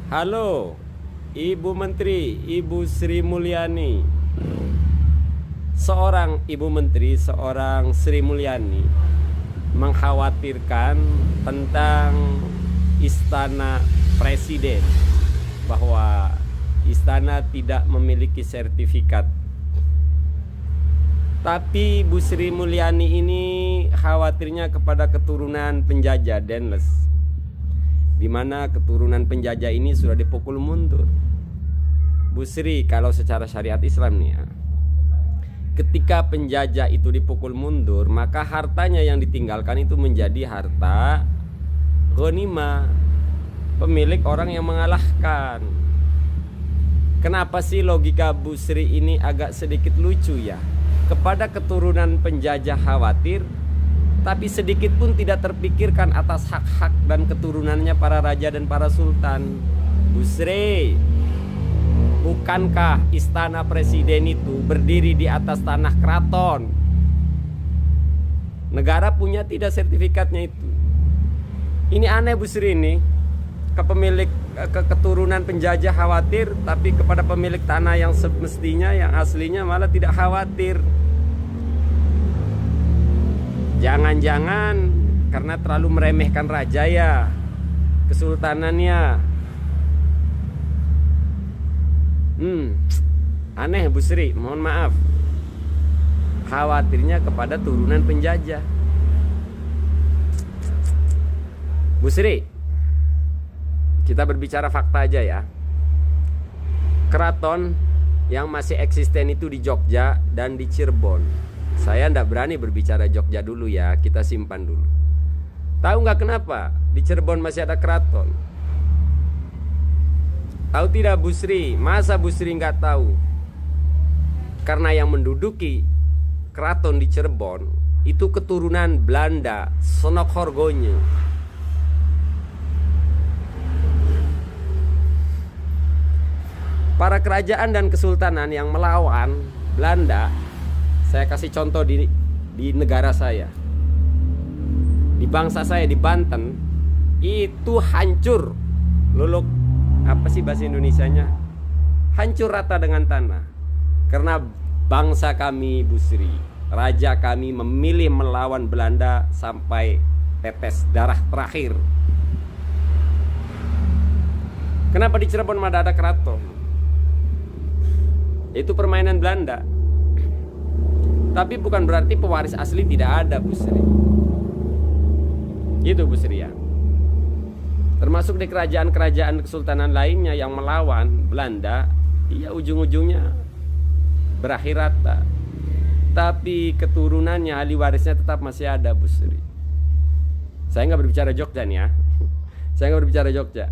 Halo, Ibu Menteri, Ibu Sri Mulyani. Seorang Ibu Menteri, seorang Sri Mulyani mengkhawatirkan tentang Istana Presiden, bahwa istana tidak memiliki sertifikat. Tapi Bu Sri Mulyani ini khawatirnya kepada keturunan penjajah Denles, di mana keturunan penjajah ini sudah dipukul mundur. Bu Sri, kalau secara syariat Islam nih ya, ketika penjajah itu dipukul mundur, maka hartanya yang ditinggalkan itu menjadi harta ghanimah, pemilik orang yang mengalahkan. Kenapa sih logika Bu Sri ini agak sedikit lucu ya? Kepada keturunan penjajah khawatir, tapi sedikit pun tidak terpikirkan atas hak-hak dan keturunannya para raja dan para sultan. Bu Sri, bukankah istana presiden itu berdiri di atas tanah keraton? Negara punya tidak sertifikatnya itu? Ini aneh Bu Sri ini. Keturunan penjajah khawatir, tapi kepada pemilik tanah yang semestinya, yang aslinya malah tidak khawatir. Jangan-jangan karena terlalu meremehkan raja ya, kesultanannya. Aneh Bu Sri, mohon maaf. Khawatirnya kepada turunan penjajah. Bu Sri, kita berbicara fakta aja ya. Keraton yang masih eksisten itu di Jogja dan di Cirebon. Saya ndak berani berbicara Jogja dulu ya, kita simpan dulu. Tahu nggak kenapa di Cirebon masih ada keraton? Tahu tidak Bu Sri? Masa Bu Sri nggak tahu? Karena yang menduduki keraton di Cirebon itu keturunan Belanda, Sonokhorgonya. Para kerajaan dan kesultanan yang melawan Belanda, saya kasih contoh di negara saya, di bangsa saya, di Banten, itu hancur, luluk, apa sih bahasa Indonesianya? Hancur rata dengan tanah. Karena bangsa kami Bu Sri, raja kami memilih melawan Belanda sampai tetes darah terakhir. Kenapa di Cirebon masih ada keraton? Itu permainan Belanda. Tapi bukan berarti pewaris asli tidak ada Bu Sri. Itu Bu Sri ya. Termasuk di kerajaan-kerajaan kesultanan lainnya yang melawan Belanda, iya ujung-ujungnya berakhir rata. Tapi keturunannya, ahli warisnya tetap masih ada Bu Sri. Saya nggak berbicara Jogja nih ya. Saya nggak berbicara Jogja.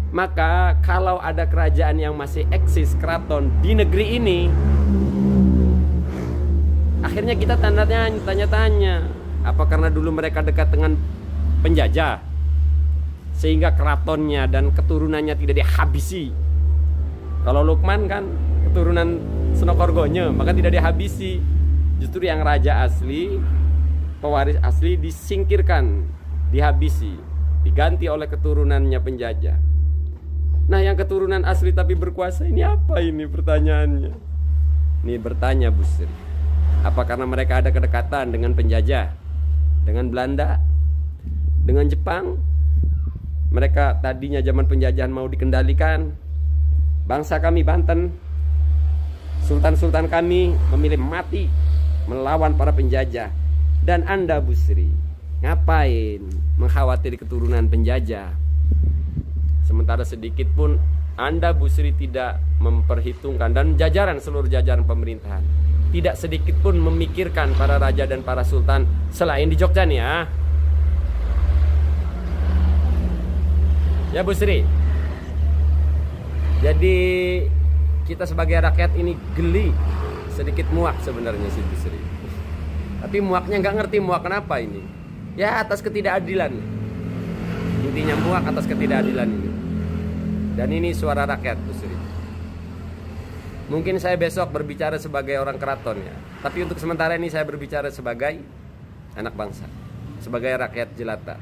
Maka kalau ada kerajaan yang masih eksis, keraton di negeri ini, akhirnya kita tanya-tanya, apa karena dulu mereka dekat dengan penjajah sehingga keratonnya dan keturunannya tidak dihabisi? Kalau Lukman kan keturunan Sonokhorgonya, maka tidak dihabisi. Justru yang raja asli, pewaris asli disingkirkan, dihabisi, diganti oleh keturunannya penjajah. Nah, yang keturunan asli tapi berkuasa ini apa ini pertanyaannya? Ini bertanya Bu Sri, apa karena mereka ada kedekatan dengan penjajah, dengan Belanda, dengan Jepang? Mereka tadinya zaman penjajahan mau dikendalikan. Bangsa kami Banten, sultan-sultan kami memilih mati melawan para penjajah. Dan Anda Bu Sri, ngapain mengkhawatiri keturunan penjajah? Sementara sedikit pun Anda Bu Sri tidak memperhitungkan, dan jajaran, seluruh jajaran pemerintahan tidak sedikit pun memikirkan para raja dan para sultan selain di Jogja nih ya. Ya Bu Sri. Jadi kita sebagai rakyat ini geli, sedikit muak sebenarnya sih Bu Sri. Tapi muaknya nggak ngerti muak kenapa ini. Ya atas ketidakadilan. Intinya muak atas ketidakadilan ini. Dan ini suara rakyat Bu Sri. Mungkin saya besok berbicara sebagai orang keraton ya, tapi untuk sementara ini saya berbicara sebagai anak bangsa, sebagai rakyat jelata.